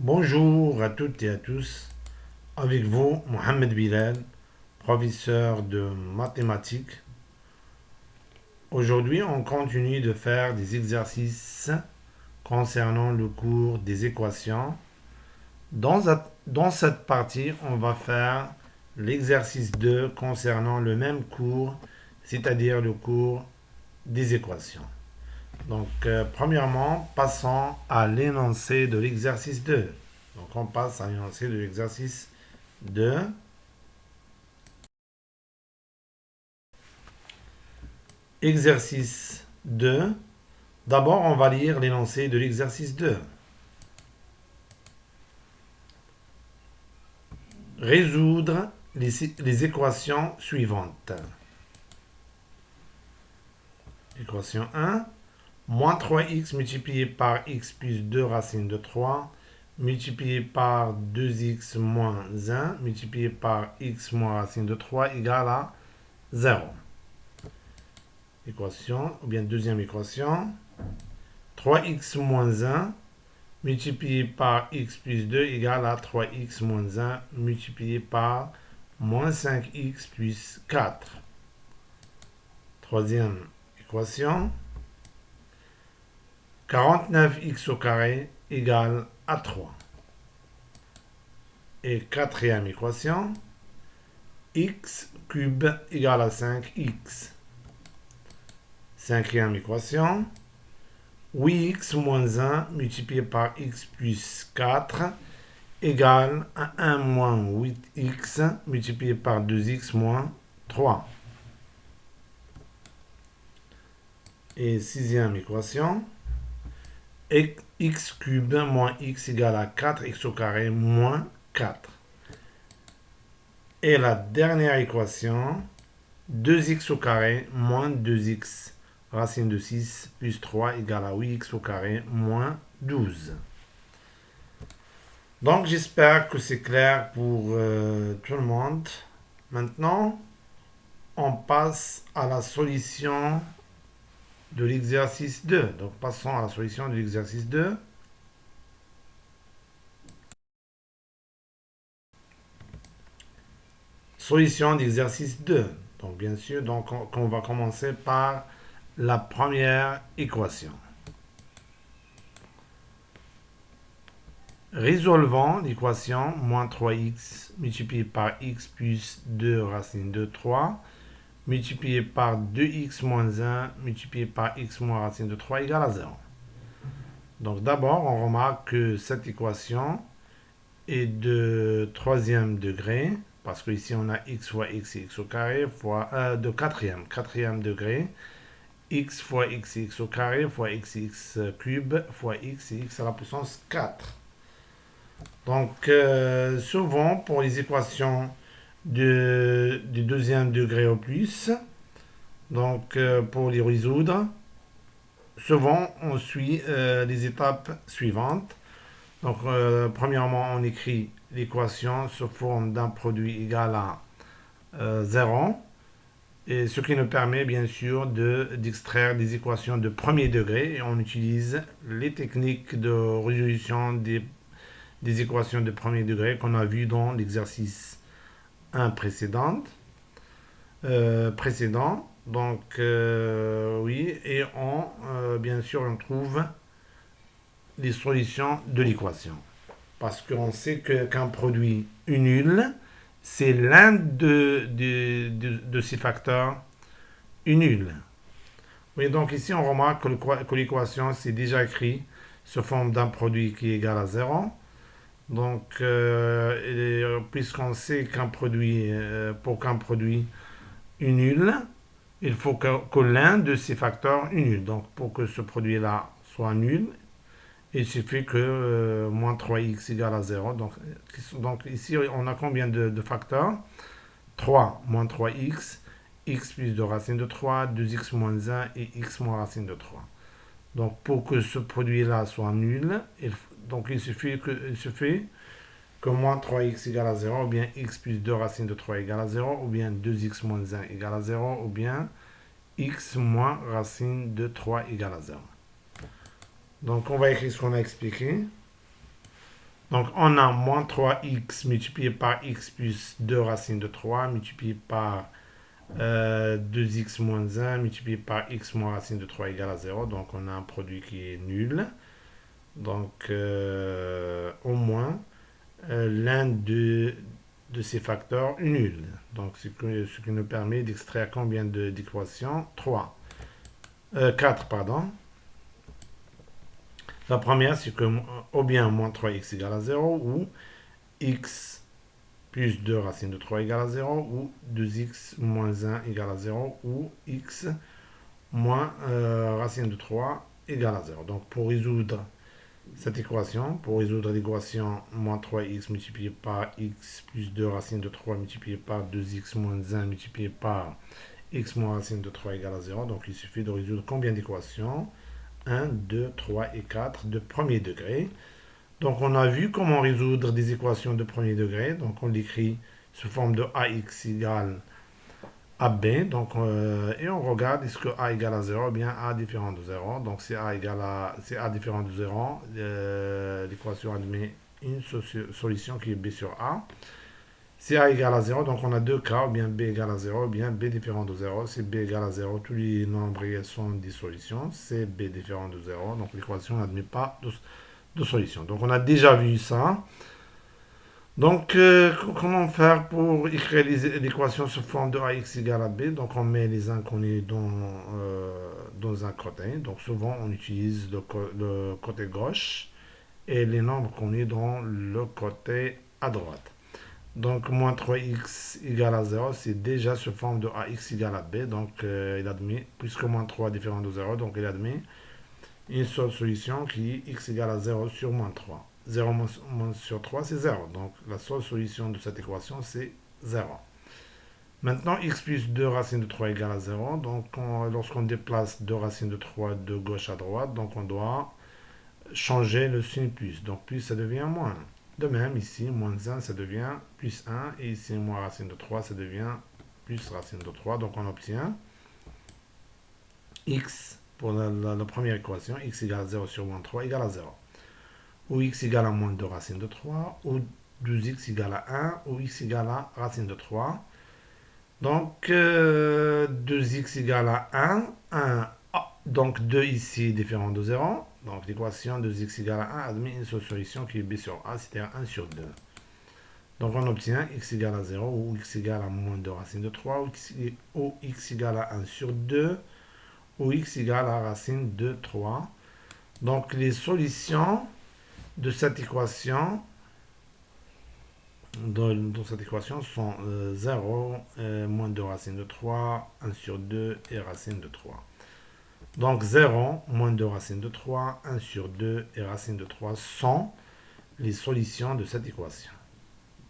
Bonjour à toutes et à tous. Avec vous, Mohamed Bilal, professeur de mathématiques. Aujourd'hui, on continue de faire des exercices concernant le cours des équations. Dans cette partie, on va faire l'exercice 2 concernant le même cours, c'est-à-dire le cours des équations. Donc, premièrement, passons à l'énoncé de l'exercice 2. Donc, on passe à l'énoncé de l'exercice 2. Exercice 2. D'abord, on va lire l'énoncé de l'exercice 2. Résoudre les équations suivantes. Équation 1. Moins 3x multiplié par x plus 2 racine de 3 multiplié par 2x moins 1 multiplié par x moins racine de 3 égale à 0. Équation, ou bien deuxième équation. 3x moins 1 multiplié par x plus 2 égale à 3x moins 1 multiplié par moins 5x plus 4. Troisième équation. 49x au carré égale à 3. Et quatrième équation. X cube égale à 5x. Cinquième équation. 8x moins 1 multiplié par x plus 4 égale à 1 moins 8x multiplié par 2x moins 3. Et sixième équation. X cube moins x égale à 4x au carré moins 4. Et la dernière équation. 2x au carré moins 2x racine de 6 plus 3 égale à 8x au carré moins 12. Donc j'espère que c'est clair pour tout le monde. Maintenant, on passe à la solution de l'exercice 2. Donc passons à la solution de l'exercice 2. Solution d'exercice 2. Donc bien sûr, on va commencer par la première équation. Résolvons l'équation moins 3x multiplié par x plus 2 racine de 3 multiplié par 2x moins 1 multiplié par x moins racine de 3 égale à 0. Donc d'abord, on remarque que cette équation est de troisième degré, parce qu'ici on a x fois x et x au carré, fois de quatrième degré, x fois x et x au carré, fois x et x cube, fois x et x à la puissance 4. Donc, souvent, pour les équations du deuxième degré au plus, donc pour les résoudre, souvent on suit les étapes suivantes. Donc, premièrement, on écrit l'équation sous forme d'un produit égal à 0, et ce qui nous permet bien sûr d'extraire des équations de premier degré, et on utilise les techniques de résolution des équations de premier degré qu'on a vues dans l'exercice 1 précédent. Donc, oui, et bien sûr, on trouve les solutions de l'équation. Parce qu'on sait qu'un produit est nul, c'est l'un de ces facteurs est nul. Oui, donc ici, on remarque que l'équation, c'est déjà écrit sous forme d'un produit qui est égal à 0. Donc, puisqu'on sait qu'un produit, pour qu'un produit est nul, il faut que l'un de ces facteurs est nul. Donc, pour que ce produit-là soit nul, il suffit que moins 3x égale à 0. Donc, ici, on a combien de facteurs? 3 moins 3x, x plus de racine de 3, 2x moins 1 et x moins racine de 3. Donc, pour que ce produit-là soit nul, il suffit que moins 3x égale à 0, ou bien x plus 2 racine de 3 égale à 0, ou bien 2x moins 1 égale à 0, ou bien x moins racine de 3 égale à 0. Donc, on va écrire ce qu'on a expliqué. Donc, on a moins 3x multiplié par x plus 2 racine de 3 multiplié par 2x moins 1 multiplié par x moins racine de 3 égale à 0. Donc, on a un produit qui est nul. Donc, au moins, l'un de ces facteurs est nul. Donc, ce qui nous permet d'extraire combien d'équations? 3. 4, pardon. La première, c'est que ou bien moins 3x égale à 0, ou x plus 2 racine de 3 égale à 0, ou 2x moins 1 égale à 0, ou x moins racine de 3 égale à 0. Donc, pour résoudre cette équation, pour résoudre l'équation moins 3x multiplié par x plus 2 racine de 3 multiplié par 2x moins 1 multiplié par x moins racine de 3 égale à 0, donc il suffit de résoudre combien d'équations? 1, 2, 3 et 4 de premier degré. Donc on a vu comment résoudre des équations de premier degré. Donc on l'écrit sous forme de ax égale à b. Donc, et on regarde est-ce que a égale à 0 ou bien a différent de 0. Donc si a différent de 0, l'équation admet une solution qui est b sur a. Si a égale à 0, donc on a deux cas, ou bien b égale à 0, ou bien b différent de 0. Si b égale à 0, tous les nombres réels sont des solutions. C'est b différent de 0, donc l'équation n'admet pas de solution. Donc on a déjà vu ça. Donc comment faire pour écrire l'équation sous forme de ax égale à b? Donc on met les inconnus dans un côté. Donc souvent on utilise le côté gauche et les nombres connus dans le côté à droite. Donc, moins 3x égale à 0, c'est déjà sous forme de ax égale à b. Donc, il admet, puisque moins 3 est différent de 0, donc il admet une seule solution qui est x égale à 0 sur moins 3. 0 moins sur 3, c'est 0. Donc, la seule solution de cette équation, c'est 0. Maintenant, x plus 2 racine de 3 égale à 0. Donc, lorsqu'on déplace 2 racines de 3 de gauche à droite, donc on doit changer le signe plus. Donc, plus, ça devient moins. De même, ici, moins 1, ça devient plus 1. Et ici, moins racine de 3, ça devient plus racine de 3. Donc, on obtient x, pour la première équation, x égale à 0 sur moins 3 égale à 0. Ou x égale à moins 2 racine de 3, ou 12x égale à 1, ou x égale à racine de 3. Donc, 2x égale à 1, donc 2 ici différent de 0. Donc l'équation de x égale à 1 admet une seule solution qui est b sur a, c'est-à-dire 1 sur 2. Donc on obtient x égale à 0 ou x égale à moins 2 racine de 3 ou x égale à 1 sur 2 ou x égale à racine de 3. Donc les solutions de cette équation dans cette équation sont 0, moins 2 racine de 3, 1 sur 2 et racine de 3. Donc 0, moins 2 racine de 3, 1 sur 2 et racine de 3 sont les solutions de cette équation.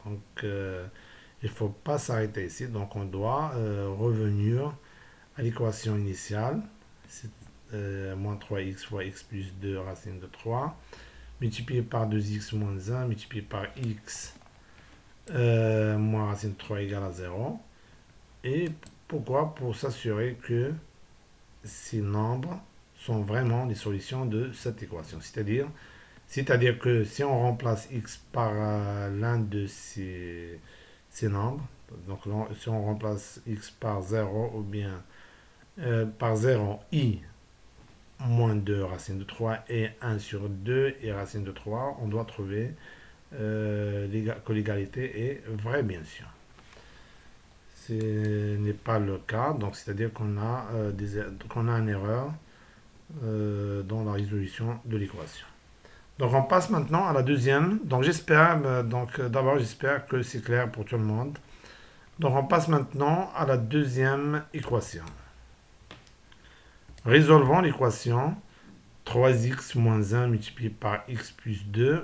Donc il ne faut pas s'arrêter ici. Donc on doit revenir à l'équation initiale. C'est moins 3x fois x plus 2 racine de 3 multiplié par 2x moins 1 multiplié par x moins racine de 3 égale à 0. Et pourquoi? Pour s'assurer que ces nombres sont vraiment les solutions de cette équation. C'est-à-dire que si on remplace x par l'un de ces nombres, donc si on remplace x par 0 ou bien par 0, i moins 2 racine de 3 et 1 sur 2 et racine de 3, on doit trouver que l'égalité est vraie, bien sûr. Ce n'est pas le cas, donc c'est-à-dire qu'on a, une erreur dans la résolution de l'équation. Donc on passe maintenant à la deuxième. Donc d'abord j'espère que c'est clair pour tout le monde. Donc on passe maintenant à la deuxième équation. Résolvons l'équation 3x moins 1 multiplié par x plus 2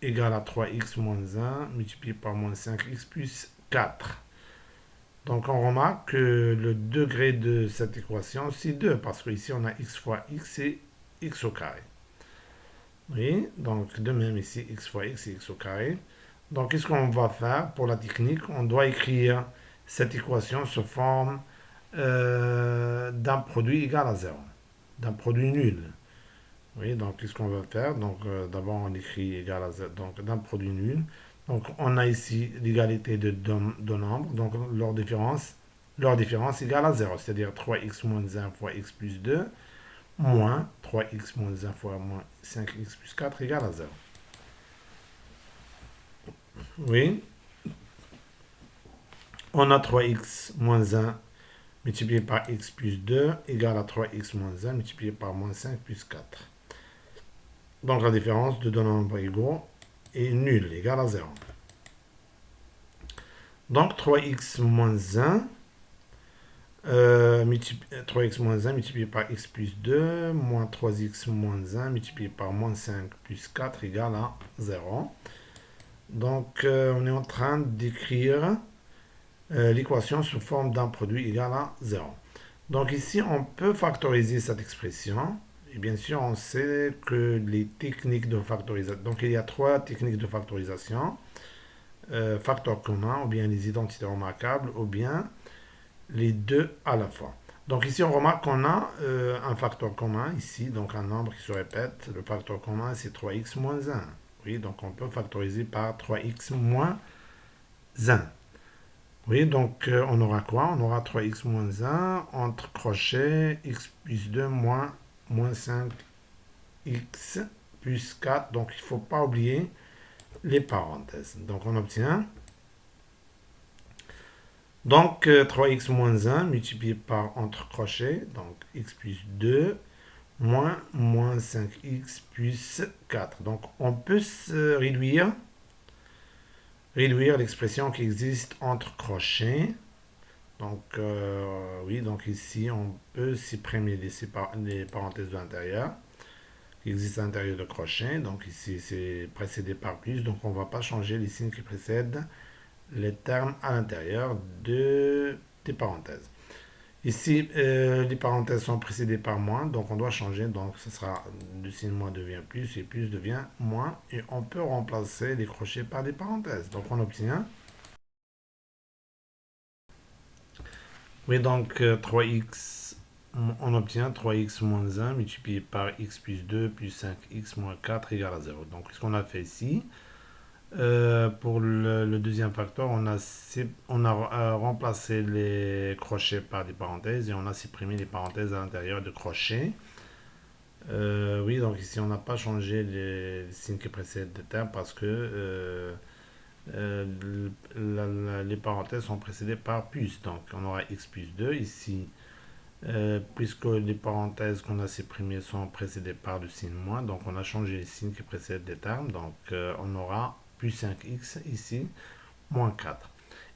égale à 3x moins 1 multiplié par moins 5x plus 4. Donc on remarque que le degré de cette équation, c'est 2, parce qu'ici on a x fois x et x au carré. Oui, donc de même ici, x fois x et x au carré. Donc qu'est-ce qu'on va faire pour la technique? On doit écrire cette équation sous forme d'un produit égal à 0, d'un produit nul. Oui, donc qu'est-ce qu'on va faire? Donc d'abord on écrit égal à 0, donc d'un produit nul. Donc on a ici l'égalité de deux nombres, donc leur différence égale à 0, c'est-à-dire 3x moins 1 fois x plus 2 moins 3x moins 1 fois moins 5x plus 4 égale à 0. Oui, on a 3x moins 1 multiplié par x plus 2 égale à 3x moins 1 multiplié par moins 5 plus 4. Donc la différence de deux nombres égaux est nulle, égale à 0. Donc 3x moins 1, 3x moins 1 multiplié par x plus 2, moins 3x moins 1 multiplié par moins 5 plus 4 égale à 0. Donc on est en train d'écrire l'équation sous forme d'un produit égal à 0. Donc ici, on peut factoriser cette expression. Et bien sûr, on sait que les techniques de factorisation... Donc il y a trois techniques de factorisation. Facteur commun, ou bien les identités remarquables, ou bien les deux à la fois. Donc ici, on remarque qu'on a un facteur commun ici, donc un nombre qui se répète. Le facteur commun, c'est 3x moins 1. Oui, donc on peut factoriser par 3x moins 1. Oui, donc on aura quoi? On aura 3x moins 1 entre crochets x plus 2 moins 5x plus 4. Donc il ne faut pas oublier les parenthèses. Donc on obtient donc 3x moins 1 multiplié par entre crochets, donc x plus 2 moins 5x plus 4. Donc on peut se réduire l'expression qui existe entre crochets. Donc, oui, donc ici, on peut supprimer les parenthèses de l'intérieur qui existent à l'intérieur de crochet. Donc ici, c'est précédé par plus. Donc, on ne va pas changer les signes qui précèdent les termes à l'intérieur des parenthèses. Ici, les parenthèses sont précédées par moins. Donc, on doit changer. Donc, ce sera le signe moins devient plus et plus devient moins. Et on peut remplacer les crochets par des parenthèses. Donc, on obtient... Oui, donc 3x, on obtient 3x moins 1 multiplié par x plus 2 plus 5x moins 4 égale à 0. Donc, ce qu'on a fait ici, pour le deuxième facteur, on a remplacé les crochets par des parenthèses et on a supprimé les parenthèses à l'intérieur de crochets. Oui, donc ici, on n'a pas changé les signes qui précèdent le terme parce que les parenthèses sont précédées par plus. Donc, on aura x plus 2 ici. Puisque les parenthèses qu'on a supprimées sont précédées par le signe moins, donc on a changé les signes qui précèdent les termes, donc on aura plus 5x ici, moins 4.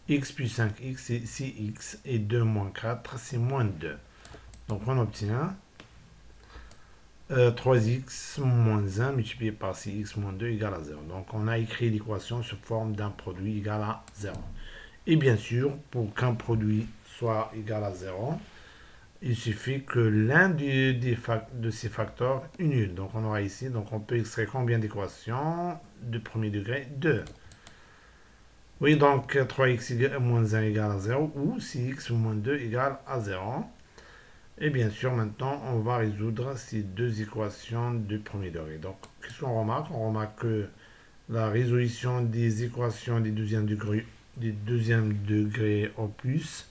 X plus 5x c'est 6x et 2 moins 4 c'est moins 2. Donc on obtient 3x moins 1 multiplié par 6x moins 2 égale à 0. Donc on a écrit l'équation sous forme d'un produit égal à 0. Et bien sûr, pour qu'un produit soit égal à 0, il suffit que l'un de ces facteurs est nul. Donc on aura ici, donc on peut extraire combien d'équations de premier degré? 2. Oui, donc 3x moins 1 égale à 0 ou 6x moins 2 égale à 0. Et bien sûr, maintenant, on va résoudre ces deux équations de premier degré. Donc, qu'est-ce qu'on remarque? On remarque que la résolution des équations des deuxième degré au plus.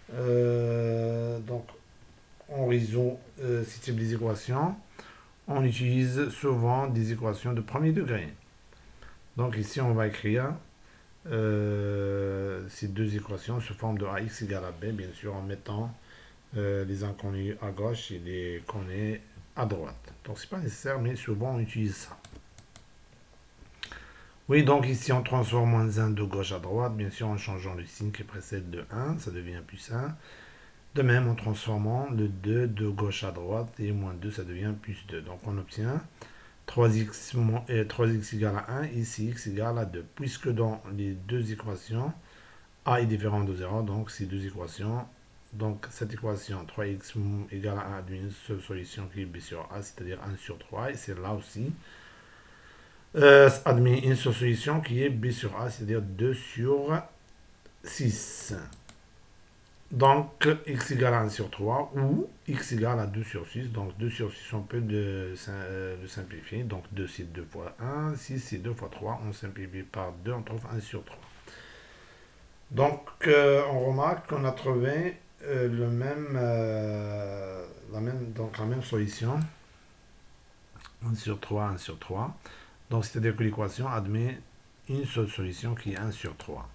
Donc, on résout ce type d'équation, on utilise souvent des équations de premier degré. Donc ici, on va écrire ces deux équations sous forme de ax égale à b, bien sûr, en mettant les inconnus à gauche et les connus à droite. Donc c'est pas nécessaire, mais souvent on utilise ça. Oui, donc ici on transforme moins 1 de gauche à droite, bien sûr en changeant le signe qui précède de 1, ça devient plus 1. De même, en transformant le 2 de gauche à droite et moins 2, ça devient plus 2. Donc on obtient 3x, 3x égale à 1 et 6x égale à 2. Puisque dans les deux équations, a est différent de 0, donc ces deux équations, donc cette équation 3x égale à 1 a une seule solution qui est b sur a, c'est-à-dire 1 sur 3, et c'est là aussi admet une seule solution qui est b sur a, c'est-à-dire 2 sur 6. Donc, x égale à 1 sur 3 ou x égale à 2 sur 6. Donc, 2 sur 6, on peut le simplifier. Donc, 2, c'est 2 fois 1. 6, c'est 2 fois 3. On simplifie par 2, on trouve 1 sur 3. Donc, on remarque qu'on a trouvé la même solution. 1 sur 3, 1 sur 3. Donc, c'est-à-dire que l'équation admet une seule solution qui est 1 sur 3.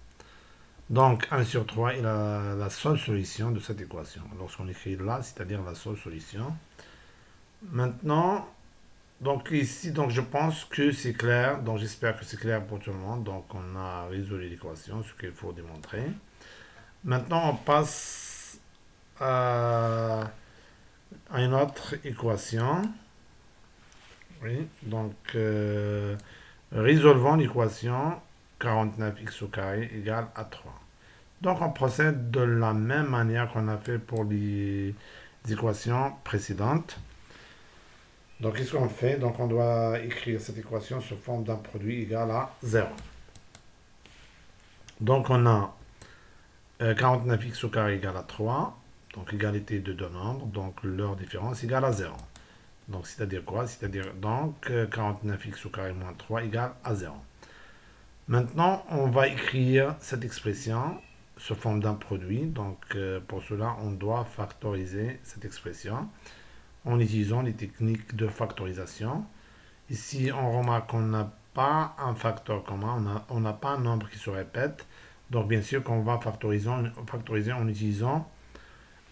Donc, 1 sur 3 est la seule solution de cette équation. Lorsqu'on écrit là, c'est-à-dire la seule solution. Maintenant, donc ici, donc je pense que c'est clair. Donc, j'espère que c'est clair pour tout le monde. Donc, on a résolu l'équation, ce qu'il faut démontrer. Maintenant, on passe à une autre équation. Oui, donc, résolvons l'équation 49x au carré égale à 3. Donc, on procède de la même manière qu'on a fait pour les équations précédentes. Donc, qu'est-ce qu'on fait? Donc, on doit écrire cette équation sous forme d'un produit égal à 0. Donc, on a 49x au carré égale à 3. Donc, égalité de deux nombres. Donc, leur différence égale à 0. Donc, c'est-à-dire quoi? C'est-à-dire, donc, 49x au carré moins 3 égale à 0. Maintenant, on va écrire cette expression sous forme d'un produit. Donc, pour cela, on doit factoriser cette expression en utilisant les techniques de factorisation. Ici, on remarque qu'on n'a pas un facteur commun, on n'a pas un nombre qui se répète. Donc, bien sûr qu'on va factoriser en utilisant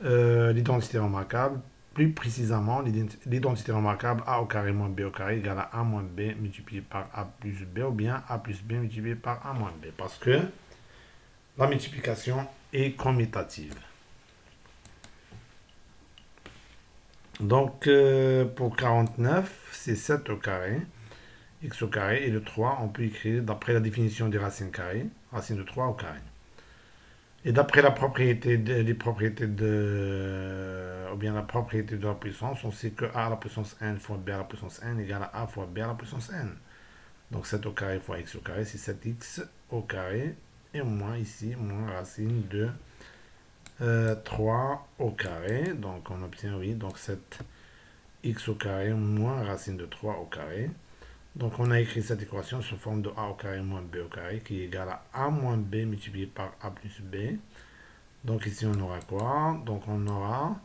l'identité remarquable. Plus précisément, l'identité remarquable a au carré moins b au carré égale à a moins b multiplié par a plus b, ou bien a plus b multiplié par a moins b, parce que la multiplication est commutative. Donc, pour 49, c'est 7 au carré, x au carré, et le 3, on peut écrire, d'après la définition des racines carrées, racine de 3 au carré. Et d'après les propriétés ou bien la propriété de la puissance, on sait que a à la puissance n fois b à la puissance n égale à a fois b à la puissance n. Donc 7 au carré fois x au carré, c'est 7x au carré, et moins ici, moins racine de 3 au carré. Donc on obtient, oui, donc 7x au carré moins racine de 3 au carré. Donc on a écrit cette équation sous forme de a au carré moins b au carré qui est égal à a moins b multiplié par a plus b. Donc ici on aura quoi? Donc on aura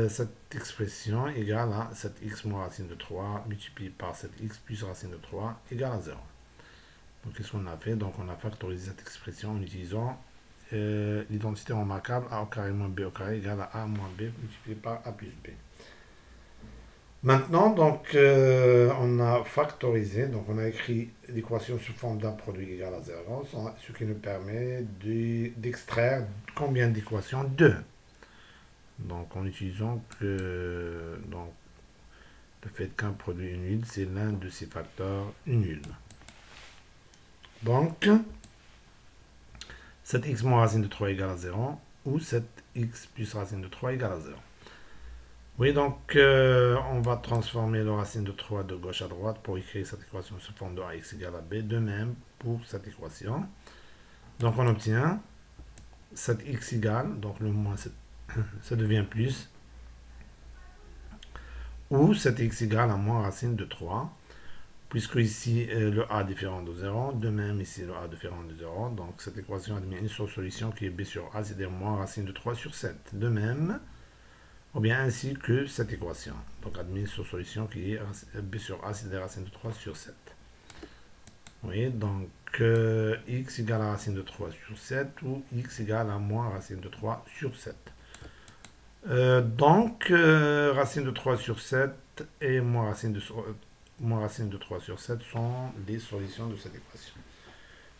cette expression égale à 7x moins racine de 3 multiplié par 7x plus racine de 3 égale à 0. Donc qu'est-ce qu'on a fait? Donc on a factorisé cette expression en utilisant l'identité remarquable a au carré moins b au carré égale à a moins b multiplié par a plus b. Maintenant, donc, on a factorisé, donc on a écrit l'équation sous forme d'un produit égal à 0, ce qui nous permet d'extraire combien d'équations? 2. Donc, en utilisant donc, le fait qu'un produit est nul, c'est l'un de ces facteurs nul. Donc, 7x moins racine de 3 égale à 0, ou 7x plus racine de 3 égale à 0. Oui, donc on va transformer le racine de 3 de gauche à droite pour écrire cette équation sous forme de ax égale à b. De même pour cette équation. Donc on obtient 7x égale, donc le moins ça devient plus, ou 7x égale à moins racine de 3, puisque ici le a différent de 0, de même ici le a différent de 0. Donc cette équation admet une seule solution qui est b sur a, c'est-à-dire moins racine de 3 sur 7. De même, ou bien ainsi que cette équation. Donc admise sur solution qui est b sur a, c'est la racine de 3 sur 7. Oui, donc x égale à racine de 3 sur 7 ou x égale à moins racine de 3 sur 7. Donc racine de 3 sur 7 et moins racine de 3 sur 7 sont les solutions de cette équation.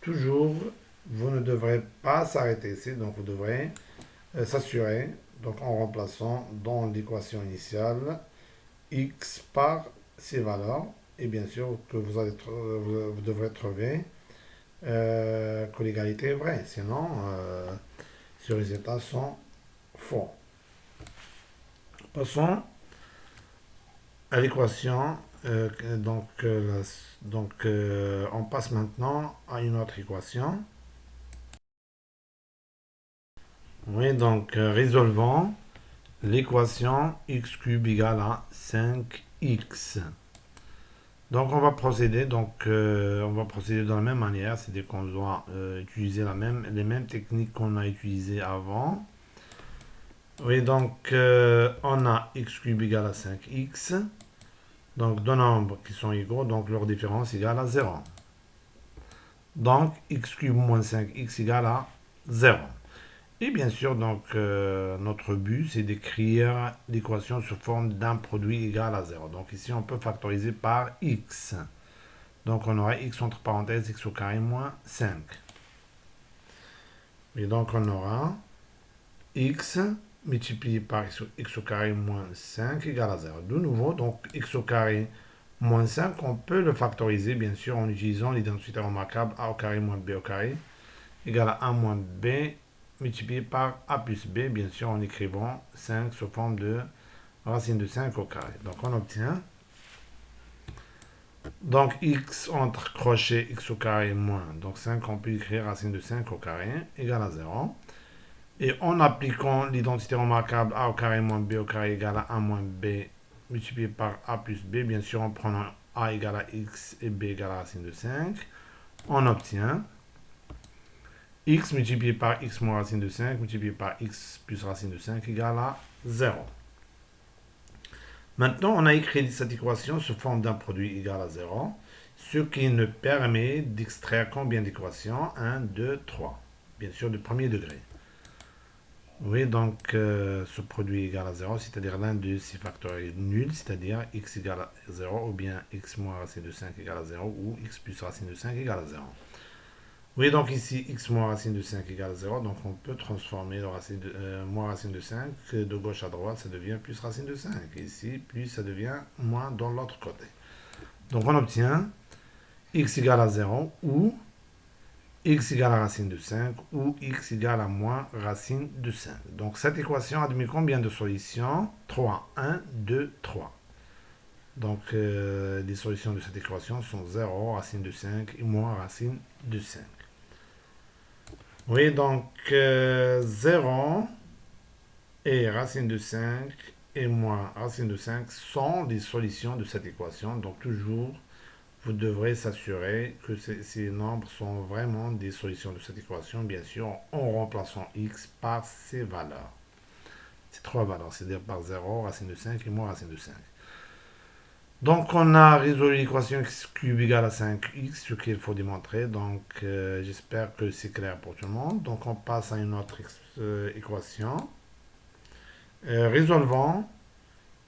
Toujours, vous ne devrez pas s'arrêter ici, donc vous devrez s'assurer, donc en remplaçant dans l'équation initiale x par ces valeurs, et bien sûr que vous devrez trouver que l'égalité est vraie, sinon ces résultats sont faux. Passons à l'équation, on passe maintenant à une autre équation. Oui, donc résolvons l'équation x cube égale à 5x. Donc on va procéder de la même manière, c'est-à-dire qu'on doit utiliser les mêmes techniques qu'on a utilisées avant. Oui, donc on a x cube égale à 5x. Donc deux nombres qui sont égaux, donc leur différence égale à 0. Donc x cube moins 5x égale à 0. Et bien sûr, donc notre but, c'est d'écrire l'équation sous forme d'un produit égal à 0. Donc ici, on peut factoriser par x. Donc on aura x entre parenthèses x au carré moins 5. Et donc on aura x multiplié par x au carré moins 5 égale à 0. De nouveau, donc x au carré moins 5, on peut le factoriser, bien sûr, en utilisant l'identité remarquable a au carré moins b au carré égale à 1 moins b multiplié par a plus b, bien sûr, en écrivant 5 sous forme de racine de 5 au carré. Donc on obtient donc x entre crochet x au carré moins, donc 5, on peut écrire racine de 5 au carré égale à 0. Et en appliquant l'identité remarquable a au carré moins b au carré égale à 1 moins b multiplié par a plus b, bien sûr en prenant a égale à x et b égale à racine de 5, on obtient x multiplié par x moins racine de 5 multiplié par x plus racine de 5 égale à 0. Maintenant, on a écrit cette équation sous forme d'un produit égal à 0, ce qui nous permet d'extraire combien d'équations? 1, 2, 3. Bien sûr, du premier degré. Oui, donc ce produit égal à 0, c'est-à-dire l'un de ces factoriels nuls, c'est-à-dire x égale à 0, ou bien x moins racine de 5 égale à 0, ou x plus racine de 5 égale à 0. Oui, donc ici, x moins racine de 5 égale à 0, donc on peut transformer moins racine de 5 de gauche à droite, ça devient plus racine de 5. Ici, plus ça devient moins dans l'autre côté. Donc on obtient x égale à 0 ou x égale à racine de 5 ou x égale à moins racine de 5. Donc cette équation admet combien de solutions? 3. 1, 2, 3. Donc les solutions de cette équation sont 0, racine de 5 et moins racine de 5. Oui, donc 0 et racine de 5 et moins racine de 5 sont les solutions de cette équation. Donc toujours, vous devrez s'assurer que ces nombres sont vraiment des solutions de cette équation, bien sûr, en remplaçant x par ces valeurs. Ces trois valeurs, c'est-à-dire par 0, racine de 5 et moins racine de 5. Donc, on a résolu l'équation x cube égale à 5x, ce qu'il faut démontrer. Donc, j'espère que c'est clair pour tout le monde. Donc, on passe à une autre équation. Résolvons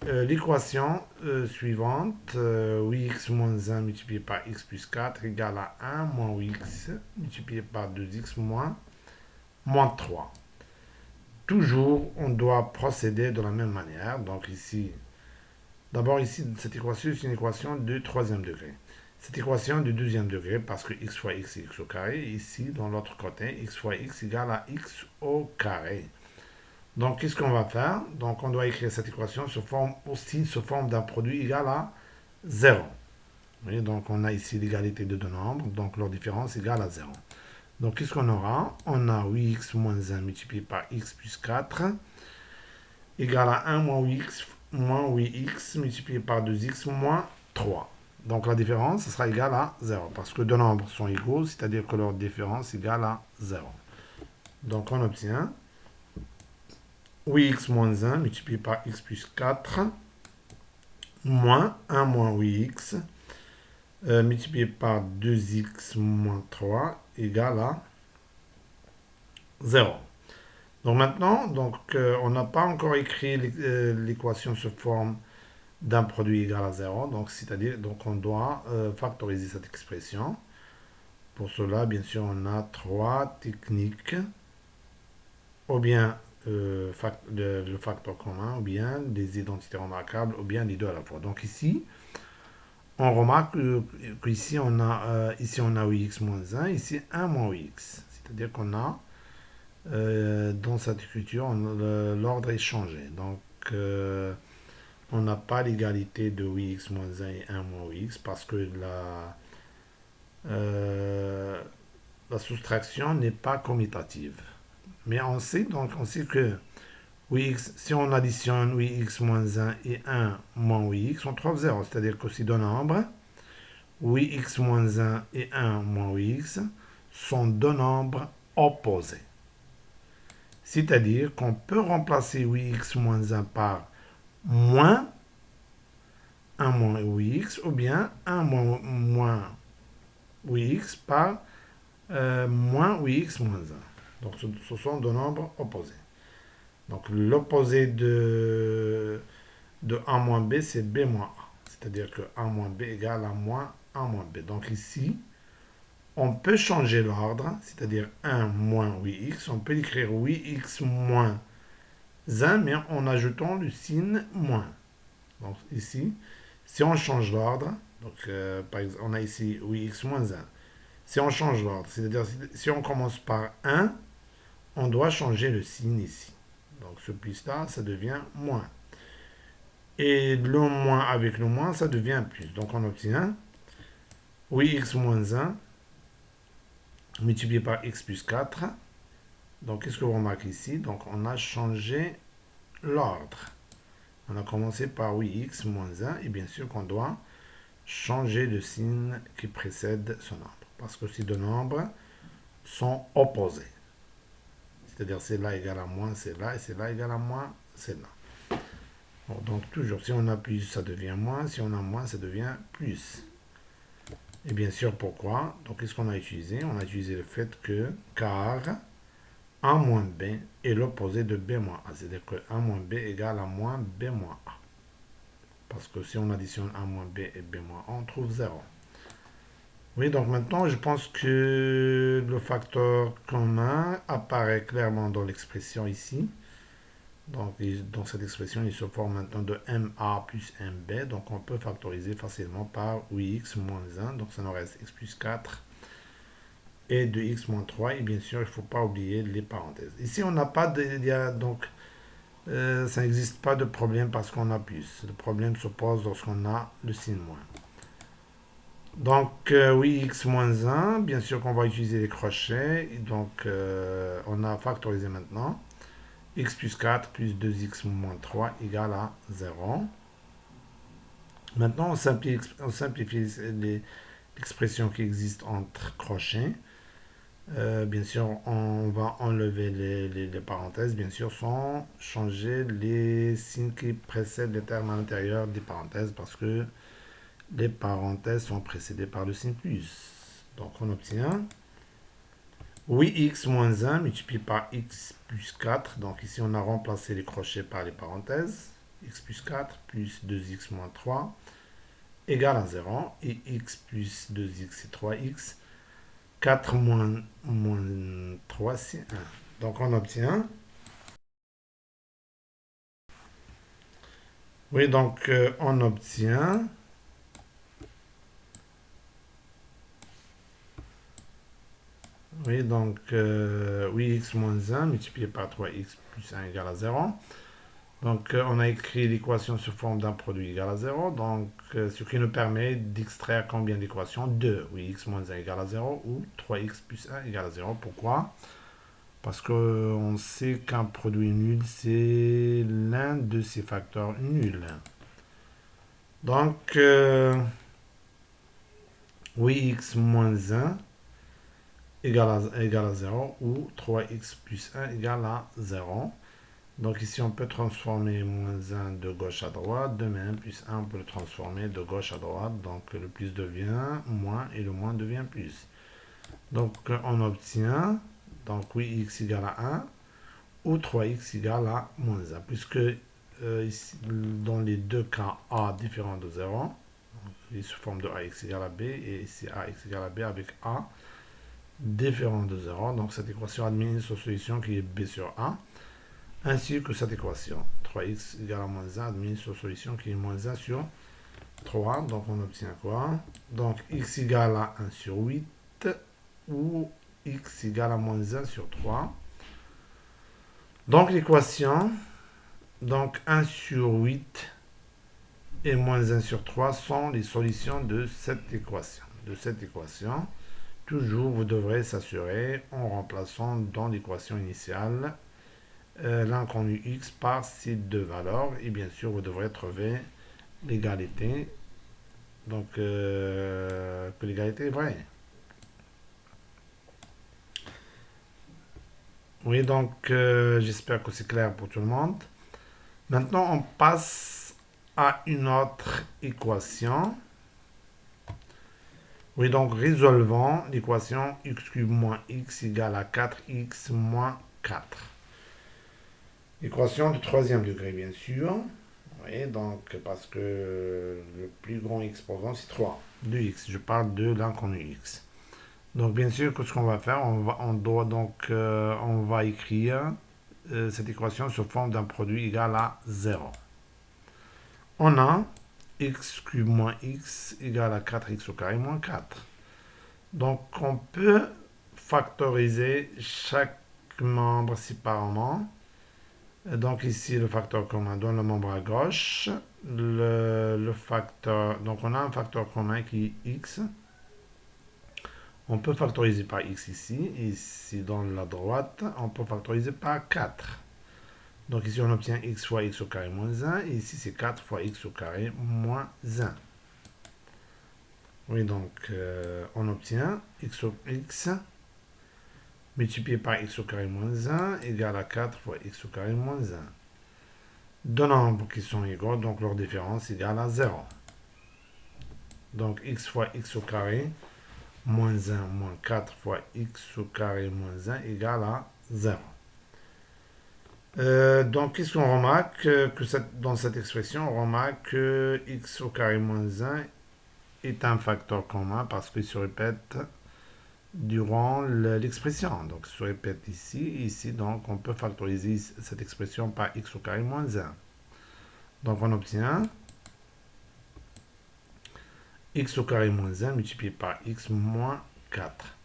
l'équation suivante. 8x moins 1 multiplié par x plus 4 égale à 1 moins 8x multiplié par 2x moins 3. Toujours, on doit procéder de la même manière. Donc, ici, d'abord, ici, cette équation, c'est une équation de troisième degré. Cette équation de deuxième degré, parce que x fois x est x au carré. Ici, dans l'autre côté, x fois x égale à x au carré. Donc, qu'est-ce qu'on va faire? Donc, on doit écrire cette équation sous forme d'un produit égal à 0. Vous voyez, donc, on a ici l'égalité de deux nombres, donc leur différence égale à 0. Donc, qu'est-ce qu'on aura? On a 8x moins 1 multiplié par x plus 4 égale à 1 moins 8x multiplié par 2x moins 3. Donc la différence, ce sera égal à 0, parce que deux nombres sont égaux, c'est-à-dire que leur différence est égale à 0. Donc on obtient 8x moins 1 multiplié par x plus 4 moins 1 moins 8x multiplié par 2x moins 3 égale à 0. Donc maintenant, on n'a pas encore écrit l'équation sous forme d'un produit égal à 0. Donc, c'est-à-dire, on doit factoriser cette expression. Pour cela, bien sûr, on a trois techniques. Ou bien le facteur commun, ou bien des identités remarquables, ou bien les deux à la fois. Donc ici, on remarque qu'ici, on a 8x moins 1, ici 1 moins 8x. C'est-à-dire qu'on a, dans cette écriture, l'ordre est changé. Donc, on n'a pas l'égalité de 8x moins 1 et 1 moins 8x parce que la soustraction n'est pas commutative. Mais on sait que Wix, si on additionne Wix moins 1 et 1 moins Wix, on trouve 0. C'est-à-dire que ces deux nombres, Wix moins 1 et 1 moins Wix, sont deux nombres opposés. C'est-à-dire qu'on peut remplacer Wix moins 1 par moins 1 moins Wix, ou bien 1 moins Wix par moins Wix moins 1. Donc ce sont deux nombres opposés. Donc l'opposé de 1 moins B, c'est B moins A. C'est-à-dire que 1 moins B égale à moins 1 moins B. Donc ici, on peut changer l'ordre, c'est-à-dire 1 moins 8x. On peut écrire 8x moins 1, mais en ajoutant le signe moins. Donc ici, si on change l'ordre, donc par exemple, on a ici 8x moins 1. Si on change l'ordre, c'est-à-dire si on commence par 1, on doit changer le signe ici. Donc ce plus-là, ça devient moins. Et le moins avec le moins, ça devient plus. Donc on obtient 8x moins 1 multiplié par x plus 4. Donc qu'est-ce que vous remarquez ici? Donc on a changé l'ordre. On a commencé par 8x moins 1 et bien sûr qu'on doit changer le signe qui précède ce nombre. Parce que ces deux nombres sont opposés. C'est-à-dire c'est là égal à moins, c'est là, et c'est là égal à moins, c'est là. Bon, donc toujours, si on a plus, ça devient moins, si on a moins, ça devient plus. Et bien sûr, pourquoi? Donc qu'est-ce qu'on a utilisé? On a utilisé le fait que, car A moins B est l'opposé de B moins A. C'est-à-dire que A moins B égale à moins B moins A. Parce que si on additionne A moins B et B moins A, on trouve 0. Oui, donc maintenant, je pense que le facteur commun apparaît clairement dans l'expression ici. Donc, dans cette expression, il se forme maintenant de MA plus MB. Donc, on peut factoriser facilement par 8x moins 1. Donc, ça nous reste x plus 4 et 2x moins 3. Et bien sûr, il ne faut pas oublier les parenthèses. Ici, on n'a pas de... Donc, ça n'existe pas de problème parce qu'on a plus. Le problème se pose lorsqu'on a le signe moins. Donc, 8x moins 1, bien sûr qu'on va utiliser les crochets. Donc, on a factorisé maintenant. X plus 4 plus 2x moins 3 égale à 0. Maintenant, on simplifie l'expression qui existe entre crochets. Bien sûr, on va enlever les parenthèses, bien sûr, sans changer les signes qui précèdent les termes à l'intérieur des parenthèses, parce que les parenthèses sont précédées par le signe plus. Donc, on obtient 8x moins 1 multiplié par x plus 4. Donc, ici, on a remplacé les crochets par les parenthèses. X plus 4 plus 2x moins 3 égale à 0. Et x plus 2x, c'est 3x. 4 moins 3, c'est 1. Donc, on obtient... Oui, donc, on obtient... Oui, donc 8x moins 1 multiplié par 3x plus 1 égale à 0. Donc on a écrit l'équation sous forme d'un produit égal à 0. Donc ce qui nous permet d'extraire combien d'équations? 2. Oui, x moins 1 égale à 0 ou 3x plus 1 égale à 0. Pourquoi? Parce qu'on sait qu'un produit nul, c'est l'un de ces facteurs nuls. Donc oui, x moins 1 égale à 0 ou 3x plus 1 égale à 0. Donc ici, on peut transformer moins 1 de gauche à droite. De même, plus 1, on peut le transformer de gauche à droite. Donc le plus devient moins et le moins devient plus. Donc on obtient, donc oui, x égale à 1 ou 3x égale à moins 1. Puisque ici, dans les deux cas, a différent de 0. Il se forme de ax égale à b. Et ici, ax égale à b avec a différent de 0. Donc cette équation administre une solution qui est b sur a. Ainsi que cette équation. 3x égale à moins 1 administre une solution qui est moins 1 sur 3. Donc on obtient quoi? Donc x égale à 1 sur 8 ou x égale à moins 1 sur 3. Donc l'équation, donc 1 sur 8 et moins 1 sur 3 sont les solutions de cette équation. toujours, vous devrez s'assurer en remplaçant dans l'équation initiale l'inconnu x par ces deux valeurs. Et bien sûr, vous devrez trouver l'égalité. Donc, que l'égalité est vraie. Oui, donc j'espère que c'est clair pour tout le monde. Maintenant, on passe à une autre équation. Oui, donc résolvons l'équation x cube moins x égale à 4x moins 4. Équation de troisième degré, bien sûr. Oui, donc parce que le plus grand exposant, c'est 3. 2x, je parle de l'inconnu x. Donc, bien sûr, ce qu'on va faire, on va écrire cette équation sous forme d'un produit égal à 0. On a x cube moins x égale à 4x au carré moins 4. Donc, on peut factoriser chaque membre séparément. Donc, ici, le facteur commun dans le membre à gauche. Le facteur, donc, on a un facteur commun qui est x. On peut factoriser par x ici. Ici, dans la droite, on peut factoriser par 4. Donc, ici, on obtient x fois x au carré moins 1. Et ici, c'est 4 fois x au carré moins 1. Oui, donc, on obtient x multiplié par x au carré moins 1 égale à 4 fois x au carré moins 1. Deux nombres qui sont égaux, donc leur différence égale à 0. Donc, x fois x au carré moins 1 moins 4 fois x au carré moins 1 égale à 0. Donc, qu'est-ce qu'on remarque dans cette expression? On remarque que x au carré moins 1 est un facteur commun parce qu'il se répète durant l'expression. Donc, ça se répète ici. Donc, on peut factoriser cette expression par x au carré moins 1. Donc, on obtient x au carré moins 1 multiplié par x moins 4.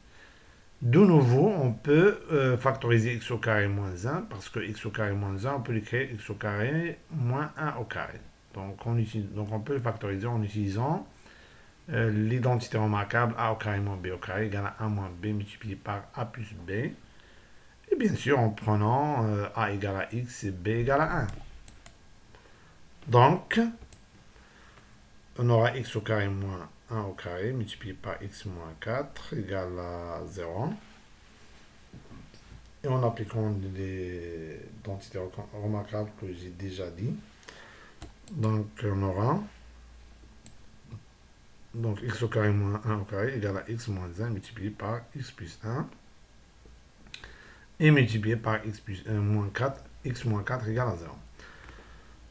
De nouveau, on peut factoriser x au carré moins 1 parce que x au carré moins 1, on peut l'écrire x au carré moins 1 au carré. Donc, on peut le factoriser en utilisant l'identité remarquable a au carré moins b au carré égale à 1 moins b multiplié par a plus b. Et bien sûr, en prenant a égale à x et b égale à 1. Donc, on aura x au carré moins 1 au carré multiplié par x moins 4 égale à 0. Et en appliquant les identités remarquables que j'ai déjà dit, donc on aura donc x au carré moins 1 au carré égale à x moins 1 multiplié par x plus 1 et multiplié par x plus 1 moins 4, x moins 4 égale à 0.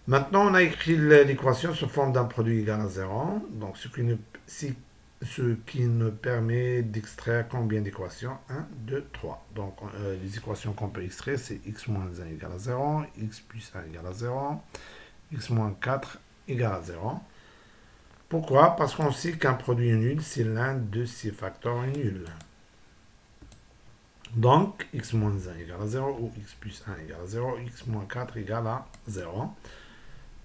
Maintenant, on a écrit l'équation sous forme d'un produit égal à 0. Donc, ce qui nous permet d'extraire combien d'équations? 1, 2, 3. Donc, les équations qu'on peut extraire, c'est x moins 1 égale à 0, x plus 1 égale à 0, x moins 4 égale à 0. Pourquoi? Parce qu'on sait qu'un produit est nul, c'est l'un de ces facteurs est nul. Donc, x moins 1 égale à 0, ou x plus 1 égale à 0, x moins 4 égale à 0.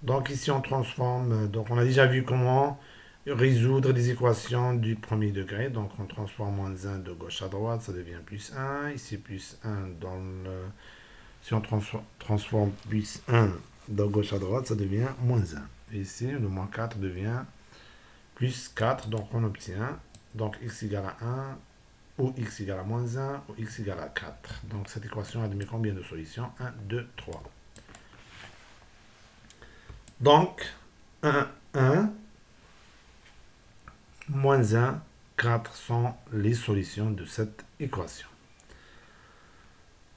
Donc ici, on transforme, donc on a déjà vu comment résoudre les équations du premier degré. Donc on transforme moins 1 de gauche à droite, ça devient plus 1. Ici, plus 1 dans le... Si on transforme plus 1 de gauche à droite, ça devient moins 1. Et ici, le moins 4 devient plus 4. Donc on obtient donc x égale à 1, ou x égale à moins 1, ou x égale à 4. Donc cette équation admet combien de solutions? 1, 2, 3. Donc, 1, 1, moins 1, 4 sont les solutions de cette équation.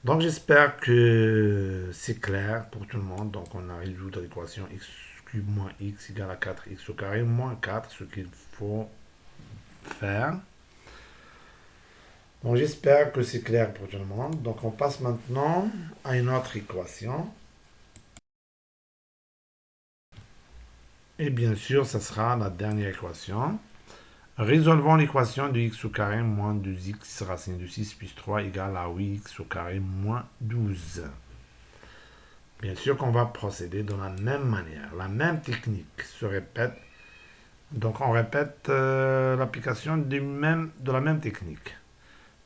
Donc, j'espère que c'est clair pour tout le monde. Donc, on a résolu l'équation x cube moins x égale à 4x au carré moins 4, ce qu'il faut faire. Donc, j'espère que c'est clair pour tout le monde. Donc, on passe maintenant à une autre équation. Et bien sûr, ça sera la dernière équation. Résolvons l'équation de x au carré moins 2x racine de 6 plus 3 égale à 8x au carré moins 12. Bien sûr qu'on va procéder de la même manière. La même technique se répète. Donc on répète l'application de la même technique.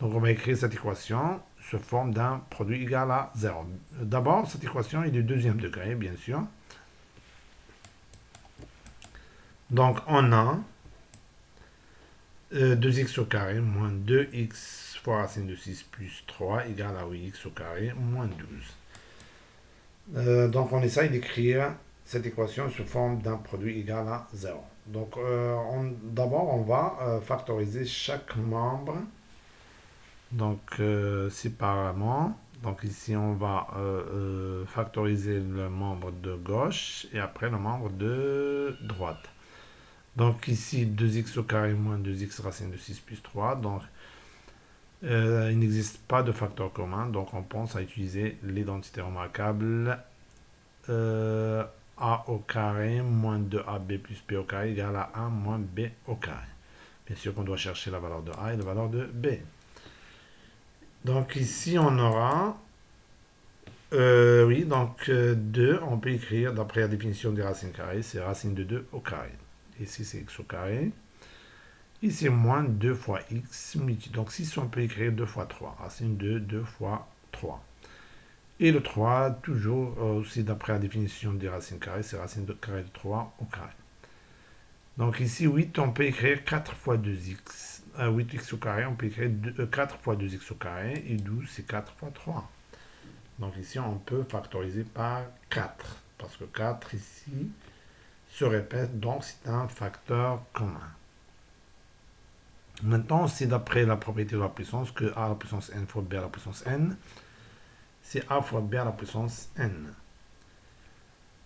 Donc on va écrire cette équation sous forme d'un produit égal à 0. D'abord, cette équation est du deuxième degré, bien sûr. Donc on a 2x au carré moins 2x fois racine de 6 plus 3 égale à 8x au carré moins 12. Donc on essaye d'écrire cette équation sous forme d'un produit égal à 0. Donc d'abord on va factoriser chaque membre donc séparément. Donc ici on va factoriser le membre de gauche et après le membre de droite. Donc ici 2x au carré moins 2x racine de 6 plus 3. Donc il n'existe pas de facteur commun. Donc on pense à utiliser l'identité remarquable a au carré moins 2ab plus b au carré égale à a moins b au carré. Bien sûr qu'on doit chercher la valeur de a et la valeur de b. Donc ici on aura oui, donc 2, on peut écrire d'après la définition des racines carrées, c'est racine de 2 au carré. Ici c'est x au carré. Ici moins 2 fois x. Donc 6, on peut écrire 2 fois 3. Racine de 2 fois 3. Et le 3, toujours aussi d'après la définition des racines carrées, c'est racine de carré de 3 au carré. Donc ici 8, on peut écrire 4 fois 2x. 8x au carré, on peut écrire 4 fois 2x au carré. Et 12, c'est 4 fois 3. Donc ici, on peut factoriser par 4. Parce que 4 ici se répète, donc c'est un facteur commun. Maintenant, c'est d'après la propriété de la puissance que a à la puissance n fois b à la puissance n. C'est a fois b à la puissance n.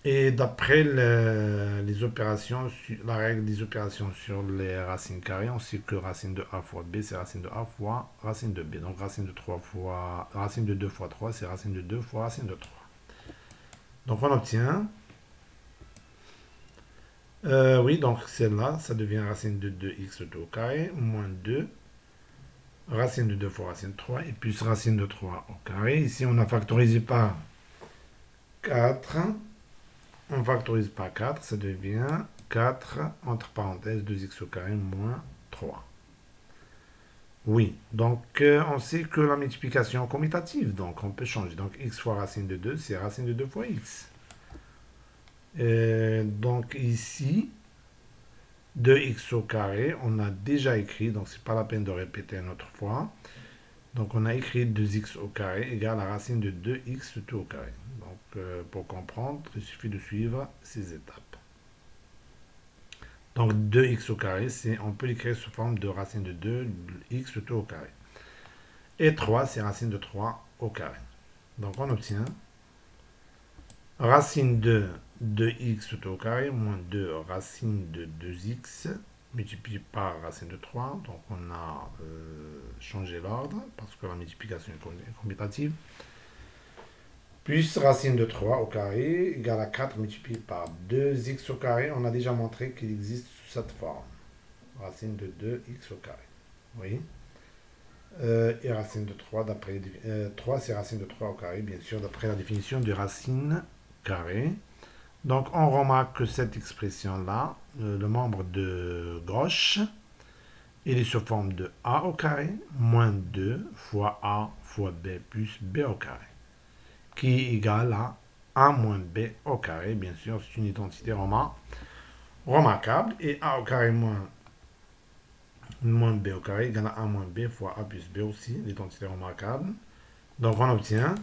Et d'après les opérations, la règle des opérations sur les racines carrées, on sait que racine de a fois b, c'est racine de a fois racine de b. Donc racine de 3 fois, racine de 2 fois 3, c'est racine de 2 fois racine de 3. Donc on obtient, oui, donc celle-là, ça devient racine de 2x au carré, moins 2, racine de 2 fois racine de 3, et plus racine de 3 au carré. Ici, on a factorisé par 4. On factorise par 4, ça devient 4, entre parenthèses, 2x au carré moins 3. Oui, donc on sait que la multiplication est commutative, donc on peut changer. Donc x fois racine de 2, c'est racine de 2 fois x. Donc ici, 2x au carré, on a déjà écrit, donc c'est pas la peine de répéter une autre fois. Donc on a écrit 2x au carré égale à racine de 2x tout au carré. Donc pour comprendre, il suffit de suivre ces étapes. Donc 2x au carré, on peut l'écrire sous forme de racine de 2x tout au carré. Et 3, c'est racine de 3 au carré. Donc on obtient racine de 2x tout au carré moins 2 racine de 2x multiplié par racine de 3. Donc on a changé l'ordre parce que la multiplication est commutative. Plus racine de 3 au carré égale à 4 multiplié par 2x au carré. On a déjà montré qu'il existe sous cette forme. Racine de 2x au carré. Oui. Et racine de 3, 3 c'est racine de 3 au carré, bien sûr, d'après la définition de racine carrée. Donc on remarque que cette expression-là, le membre de gauche, il est sous forme de a au carré moins 2 fois a fois b plus b au carré, qui est égal à a moins b au carré. Bien sûr, c'est une identité remarquable. Et a au carré moins b au carré égale à a moins b fois a plus b aussi, l'identité remarquable. Donc on obtient,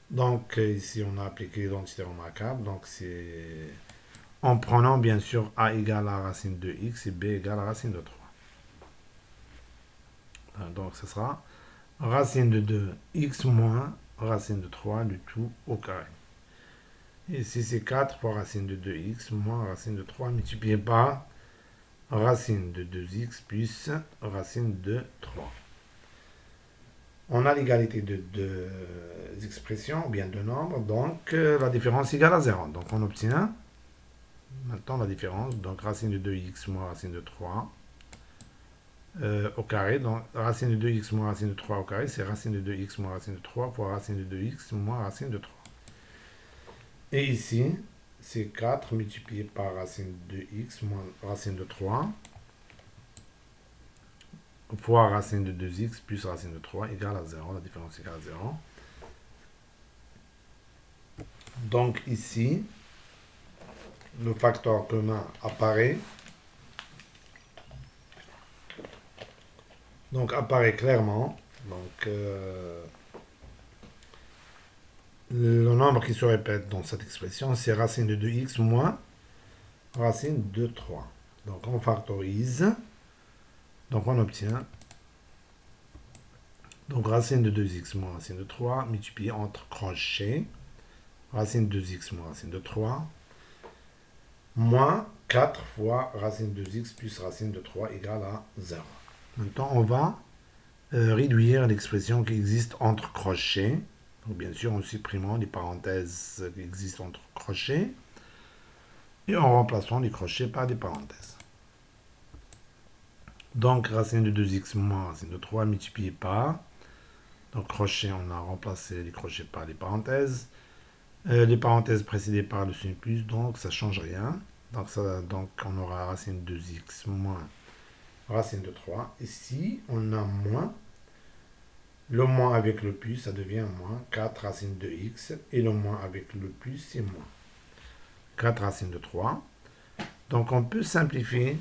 donc ici on a appliqué l'identité remarquable, donc c'est en prenant bien sûr a égale à racine de x et b égale à racine de 3. Donc ce sera racine de 2 x moins racine de 3 du tout au carré. Ici c'est 4 fois racine de 2x moins racine de 3 multiplié par racine de 2x plus racine de 3. On a l'égalité de deux expressions, ou bien deux nombres, donc la différence égale à 0. Donc on obtient maintenant la différence, donc racine de 2x moins racine de 3 au carré. Donc racine de 2x moins racine de 3 au carré, c'est racine de 2x moins racine de 3 fois racine de 2x moins racine de 3. Et ici, c'est 4 multiplié par racine de x moins racine de 3. fois racine de 2x plus racine de 3 égale à 0. La différence égale à 0. Donc ici, le facteur commun apparaît. Donc apparaît clairement. Donc le nombre qui se répète dans cette expression, c'est racine de 2x moins racine de 3. Donc on factorise. Donc on obtient donc racine de 2x moins racine de 3 multiplié entre crochets. Racine de 2x moins racine de 3 moins 4 fois racine de 2x plus racine de 3 égale à 0. Maintenant, on va réduire l'expression qui existe entre crochets. Donc, bien sûr, en supprimant les parenthèses qui existent entre crochets et en remplaçant les crochets par des parenthèses. Donc, racine de 2x moins racine de 3 multiplié par. Donc, crochet, on a remplacé les crochets par les parenthèses. Les parenthèses précédées par le signe plus, donc ça ne change rien. Donc on aura racine de 2x moins racine de 3. Ici, on a moins. Le moins avec le plus, ça devient moins 4 racine de x. Et le moins avec le plus, c'est moins 4 racine de 3. Donc on peut simplifier.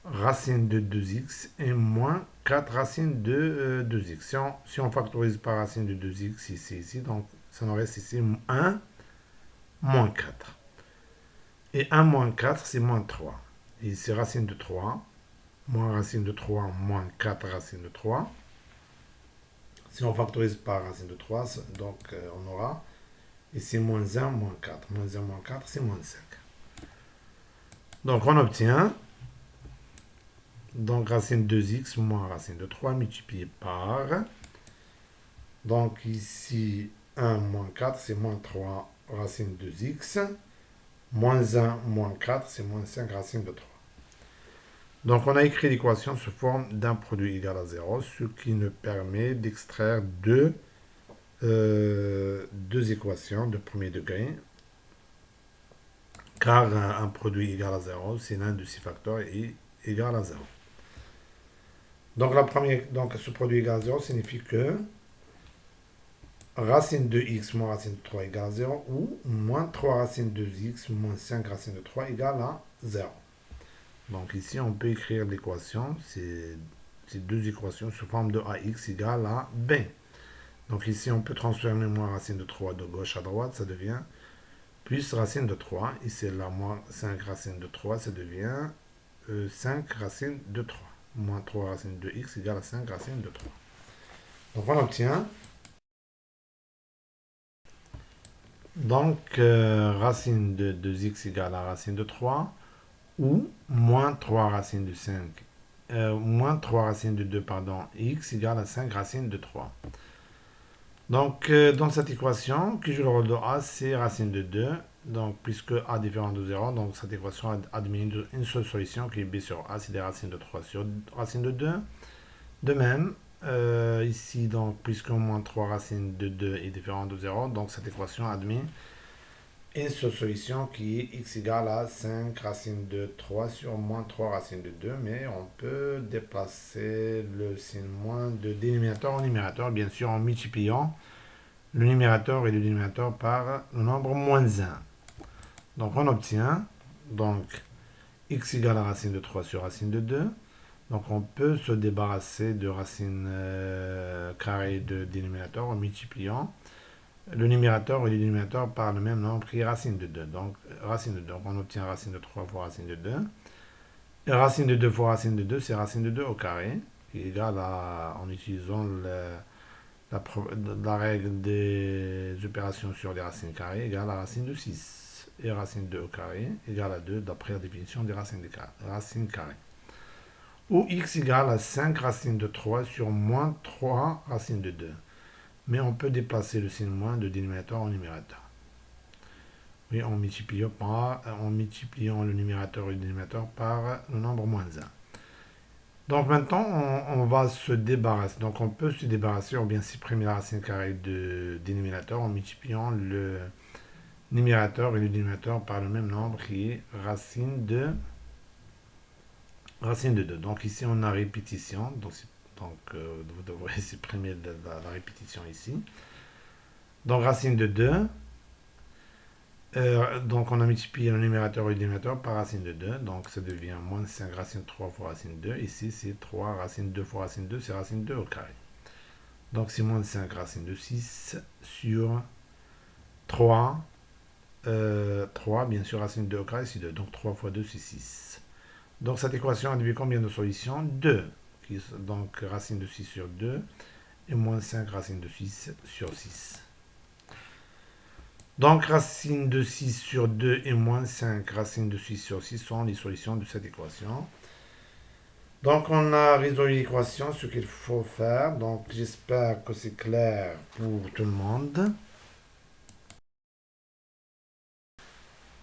Racine de 2x et moins 4 racines de 2x. Si on factorise par racine de 2x ici, donc ça nous reste ici 1 moins 4. Et 1 moins 4, c'est moins 3. Et ici, racine de 3, moins racine de 3, moins 4 racine de 3. Si on factorise par racine de 3, donc on aura ici moins 1, moins 4. Moins 1, moins 4, c'est moins 5. Donc on obtient donc racine de 2x moins racine de 3 multiplié par. Donc ici 1 moins 4 c'est moins 3 racine de 2x. Moins 1 moins 4 c'est moins 5 racine de 3. Donc on a écrit l'équation sous forme d'un produit égal à 0, ce qui nous permet d'extraire deux équations de premier degré. Car un produit égal à 0, c'est l'un de ses facteurs est égal à 0. Donc, ce produit égal à 0 signifie que racine de x moins racine de 3 égale à 0 ou moins 3 racine de x moins 5 racine de 3 égale à 0. Donc ici, on peut écrire l'équation, ces deux équations sous forme de ax égale à b. Donc ici, on peut transformer moins racine de 3 de gauche à droite, ça devient plus racine de 3. Ici, là, moins 5 racine de 3, ça devient 5 racine de 3. Moins 3 racine de x égale à 5 racine de 3. Donc on obtient donc racine de 2x égale à racine de 3 ou moins 3 racine de 5, moins 3 racine de 2, pardon, x égale à 5 racine de 3. Donc dans cette équation, qui joue le rôle de a, c'est racine de 2. Donc puisque a différent de 0, donc cette équation admet une seule solution qui est b sur a, c'est des racines de 3 sur racine de 2. De même, ici, donc, puisque moins 3 racines de 2 est différent de 0, donc cette équation admet une seule solution qui est x égale à 5 racines de 3 sur moins 3 racines de 2, mais on peut déplacer le signe moins de dénominateur en numérateur, bien sûr en multipliant le numérateur et le dénominateur par le nombre moins 1. Donc on obtient donc x égale à racine de 3 sur racine de 2. Donc on peut se débarrasser de racine carrée de dénominateur en multipliant le numérateur et le dénominateur par le même nombre qui est racine de 2. Donc racine de 2, donc on obtient racine de 3 fois racine de 2. Et racine de 2 fois racine de 2, c'est racine de 2 au carré, qui est égal à, en utilisant la règle des opérations sur les racines carrées, égale à racine de 6. Et racine de 2 au carré égale à 2 d'après la définition des racines carrées. Ou x égale à 5 racines de 3 sur moins 3 racines de 2. Mais on peut déplacer le signe moins de dénominateur en numérateur. Oui, en multipliant le numérateur et le dénominateur par le nombre moins 1. Donc maintenant, on va se débarrasser. Donc on peut se débarrasser ou bien supprimer la racine carrée de dénominateur en multipliant le numérateur et le dénominateur par le même nombre qui est racine de racine de 2. Donc ici, on a répétition. Vous devrez supprimer la répétition ici. Donc racine de 2. Donc on a multiplié le numérateur et le dénominateur par racine de 2. Donc ça devient moins 5 racine 3 fois racine 2. Ici, c'est 3 racine 2 fois racine 2, c'est racine 2 au carré. Donc c'est moins 5 racine de 6 sur 3. 3, bien sûr, racine 2 au carré, c'est 2. Donc 3 fois 2, c'est 6. Donc cette équation induit combien de solutions? 2. Donc racine de 6 sur 2 et moins 5 racine de 6 sur 6. Donc racine de 6 sur 2 et moins 5 racine de 6 sur 6 sont les solutions de cette équation. Donc on a résolu l'équation, ce qu'il faut faire. Donc j'espère que c'est clair pour tout le monde.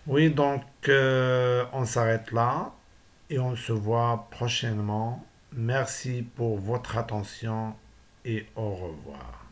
Oui, donc on s'arrête là et on se voit prochainement. Merci pour votre attention et au revoir.